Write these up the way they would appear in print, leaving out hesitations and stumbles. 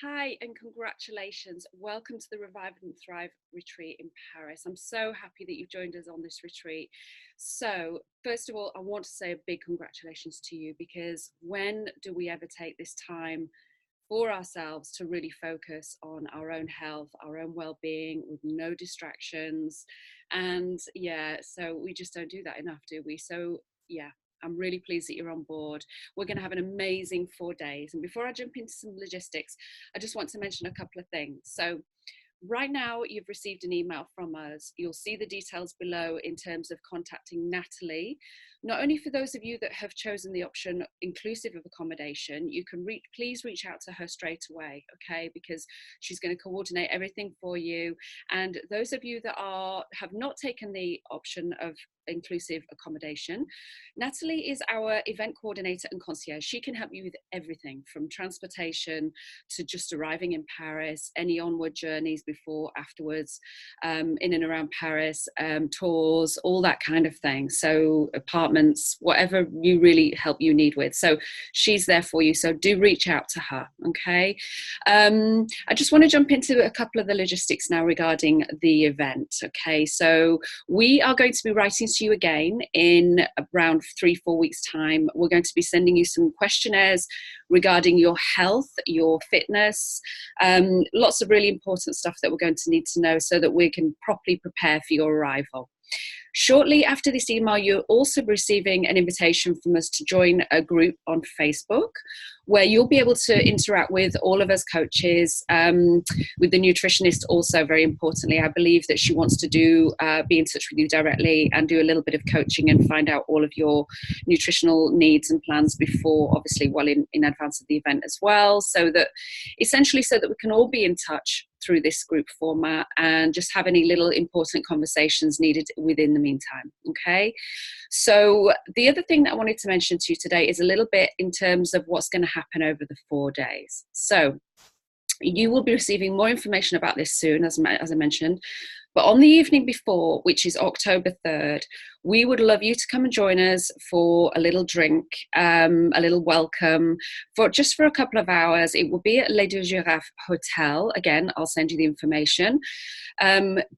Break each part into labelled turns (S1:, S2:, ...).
S1: Hi, and congratulations. Welcome to the Revive and Thrive retreat in Paris. I'm so happy that you've joined us on this retreat. So, first of all, I want to say a big congratulations to you, because when do we ever take this time for ourselves to really focus on our own health, our own well-being, with no distractions? And yeah, so we just don't do that enough, do we? So yeah, I'm really pleased that you're on board. We're going to have an amazing 4 days. And before I jump into some logistics, I just want to mention a couple of things. So right now, you've received an email from us. You'll see the details below in terms of contacting Natalie. Not only for those of you that have chosen the option inclusive of accommodation, you can please reach out to her straight away, okay? Because she's going to coordinate everything for you. And those of you that have not taken the option of inclusive accommodation, Natalie is our event coordinator and concierge. She can help you with everything from transportation to just arriving in Paris, any onward journeys before, afterwards, in and around Paris, tours, all that kind of thing. So apartments, whatever you really help you need with. So she's there for you. So do reach out to her, okay? I just want to jump into a couple of the logistics now regarding the event, okay? So we are going to be writing to you again in around 3-4 weeks time. We're going to be sending you some questionnaires regarding your health, your fitness, lots of really important stuff that we're going to need to know so that we can properly prepare for your arrival. Shortly after this email, you're also receiving an invitation from us to join a group on Facebook, where you'll be able to interact with all of us coaches, with the nutritionist also, very importantly. I believe that she wants to be in touch with you directly and do a little bit of coaching and find out all of your nutritional needs and plans before, obviously, well, in advance of the event as well, so that we can all be in touch through this group format and just have any little important conversations needed within the meantime, okay? So the other thing that I wanted to mention to you today is a little bit in terms of what's going to happen over the 4 days. So you will be receiving more information about this soon, as I mentioned. But on the evening before, which is October 3rd, we would love you to come and join us for a little drink, a little welcome, for a couple of hours. It will be at Les Deux Girafes Hotel. Again, I'll send you the information.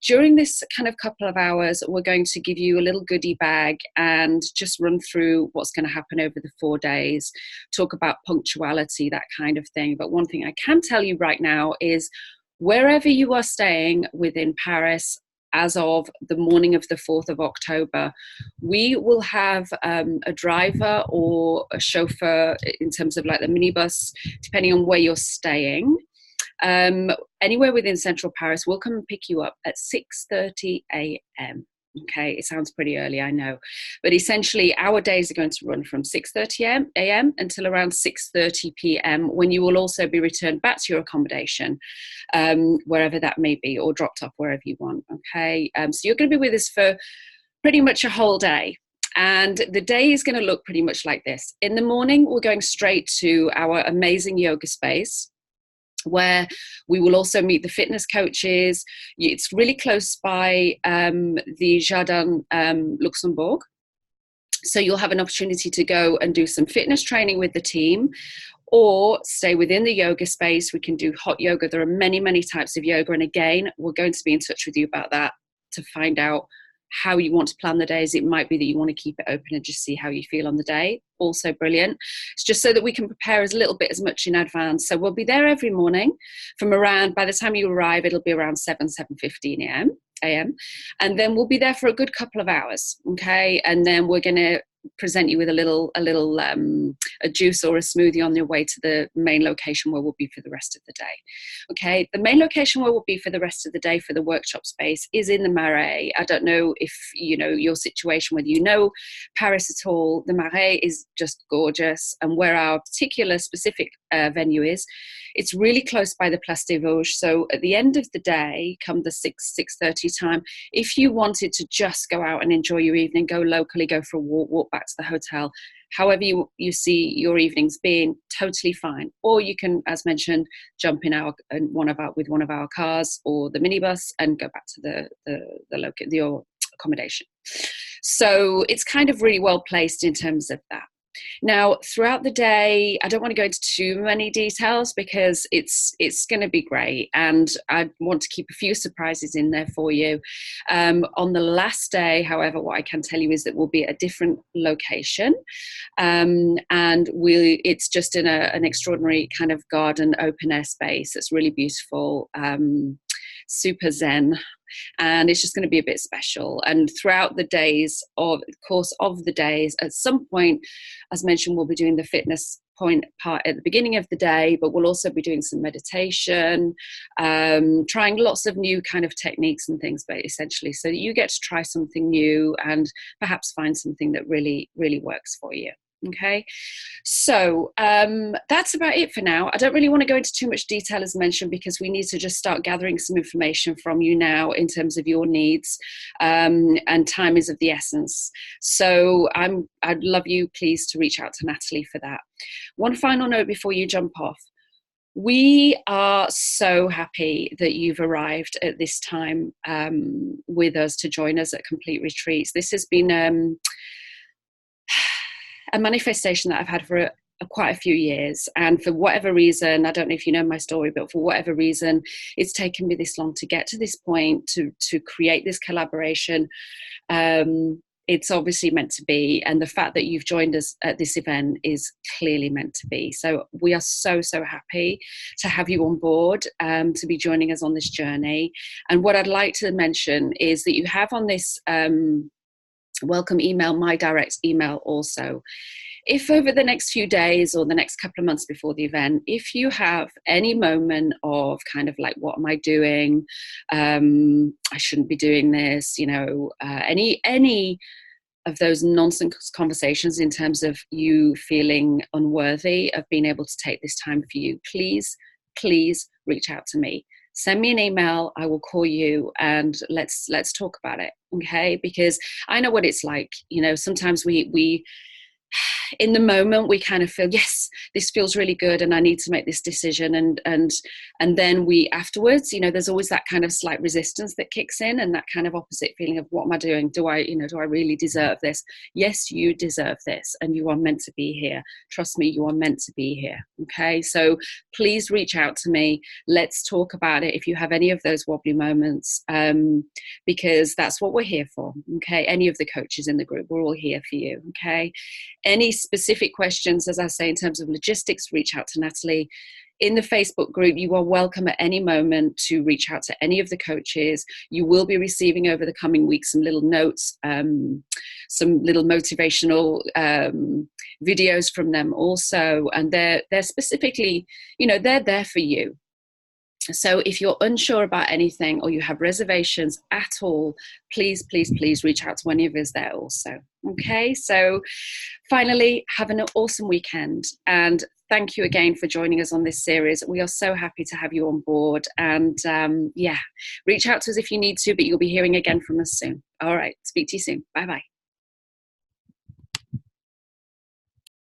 S1: During this kind of couple of hours, we're going to give you a little goodie bag and just run through what's going to happen over the 4 days, talk about punctuality, that kind of thing. But one thing I can tell you right now is, wherever you are staying within Paris, as of the morning of the 4th of October, we will have a driver or a chauffeur in terms of like the minibus, depending on where you're staying. Anywhere within central Paris, we'll come and pick you up at 6:30 a.m. Okay, it sounds pretty early, I know. But essentially, our days are going to run from 6:30 a.m. until around 6:30 p.m., when you will also be returned back to your accommodation, wherever that may be, or dropped off wherever you want, okay? So you're going to be with us for pretty much a whole day. And the day is going to look pretty much like this. In the morning, we're going straight to our amazing yoga space, where we will also meet the fitness coaches. It's really close by the Jardin Luxembourg. So you'll have an opportunity to go and do some fitness training with the team, or stay within the yoga space. We can do hot yoga. There are many, many types of yoga. And again, we're going to be in touch with you about that to find out how you want to plan the days. It might be that you want to keep it open and just see how you feel on the day. Also brilliant. It's just so that we can prepare as much in advance. So we'll be there every morning from around, by the time you arrive, it'll be around 7:15 a.m. And then we'll be there for a good couple of hours, okay? And then we're going to present you with a juice or a smoothie on your way to the main location where we'll be for the rest of the day. Okay, the main location where we'll be for the rest of the day for the workshop space is in the Marais. I don't know if you know your situation, whether you know Paris at all. The Marais is just gorgeous, and where our particular specific venue is, it's really close by the Place des Vosges. So at the end of the day, come the 6:30 time, if you wanted to just go out and enjoy your evening, go locally, go for a walk back to the hotel, however you see your evenings being, totally fine. Or you can, as mentioned, jump in one of our cars or the minibus and go back to your accommodation. So it's kind of really well placed in terms of that. Now, throughout the day, I don't want to go into too many details because it's going to be great, and I want to keep a few surprises in there for you. On the last day, however, what I can tell you is that we'll be at a different location, and it's just in an extraordinary kind of garden, open air space. It's really beautiful, super zen. And it's just going to be a bit special. And throughout the course of the days, at some point, as mentioned, we'll be doing the fitness point part at the beginning of the day, but we'll also be doing some meditation, trying lots of new kind of techniques and things, but essentially so that you get to try something new and perhaps find something that really, really works for you. Okay, so that's about it for now. I don't really want to go into too much detail, as mentioned, because we need to just start gathering some information from you now in terms of your needs, and time is of the essence. So I'd love you, please, to reach out to Natalie for that. One final note before you jump off. We are so happy that you've arrived at this time with us to join us at Complete Retreats. This has been a manifestation that I've had for quite a few years, and for whatever reason, I don't know if you know my story, but for whatever reason, it's taken me this long to get to this point, to create this collaboration. It's obviously meant to be, and the fact that you've joined us at this event is clearly meant to be. So we are so happy to have you on board, to be joining us on this journey. And what I'd like to mention is that you have on this welcome email, my direct email also. If over the next few days or the next couple of months before the event, if you have any moment of kind of like, what am I doing? I shouldn't be doing this, any of those nonsense conversations in terms of you feeling unworthy of being able to take this time for you, please reach out to me. Send me an email, I will call you, and let's talk about it, okay? Because I know what it's like. Sometimes we in the moment we kind of feel, yes, this feels really good and I need to make this decision, and then we afterwards, there's always that kind of slight resistance that kicks in, and that kind of opposite feeling of, what am I doing? Do I really deserve this? Yes, you deserve this, and you are meant to be here. Trust me, you are meant to be here. Okay, so please reach out to me. Let's talk about it if you have any of those wobbly moments, because that's what we're here for. Okay, any of the coaches in the group, we're all here for you. Okay, any specific questions, as I say, in terms of logistics, reach out to Natalie. In the Facebook group, you are welcome at any moment to reach out to any of the coaches. You will be receiving over the coming weeks some little notes, some little motivational videos from them also, and they're specifically, they're there for you. So if you're unsure about anything or you have reservations at all, please reach out to any of us there also. Okay, so finally, have an awesome weekend, and thank you again for joining us on this series. We are so happy to have you on board, and reach out to us if you need to, but you'll be hearing again from us soon. All right, speak to you soon. Bye-bye.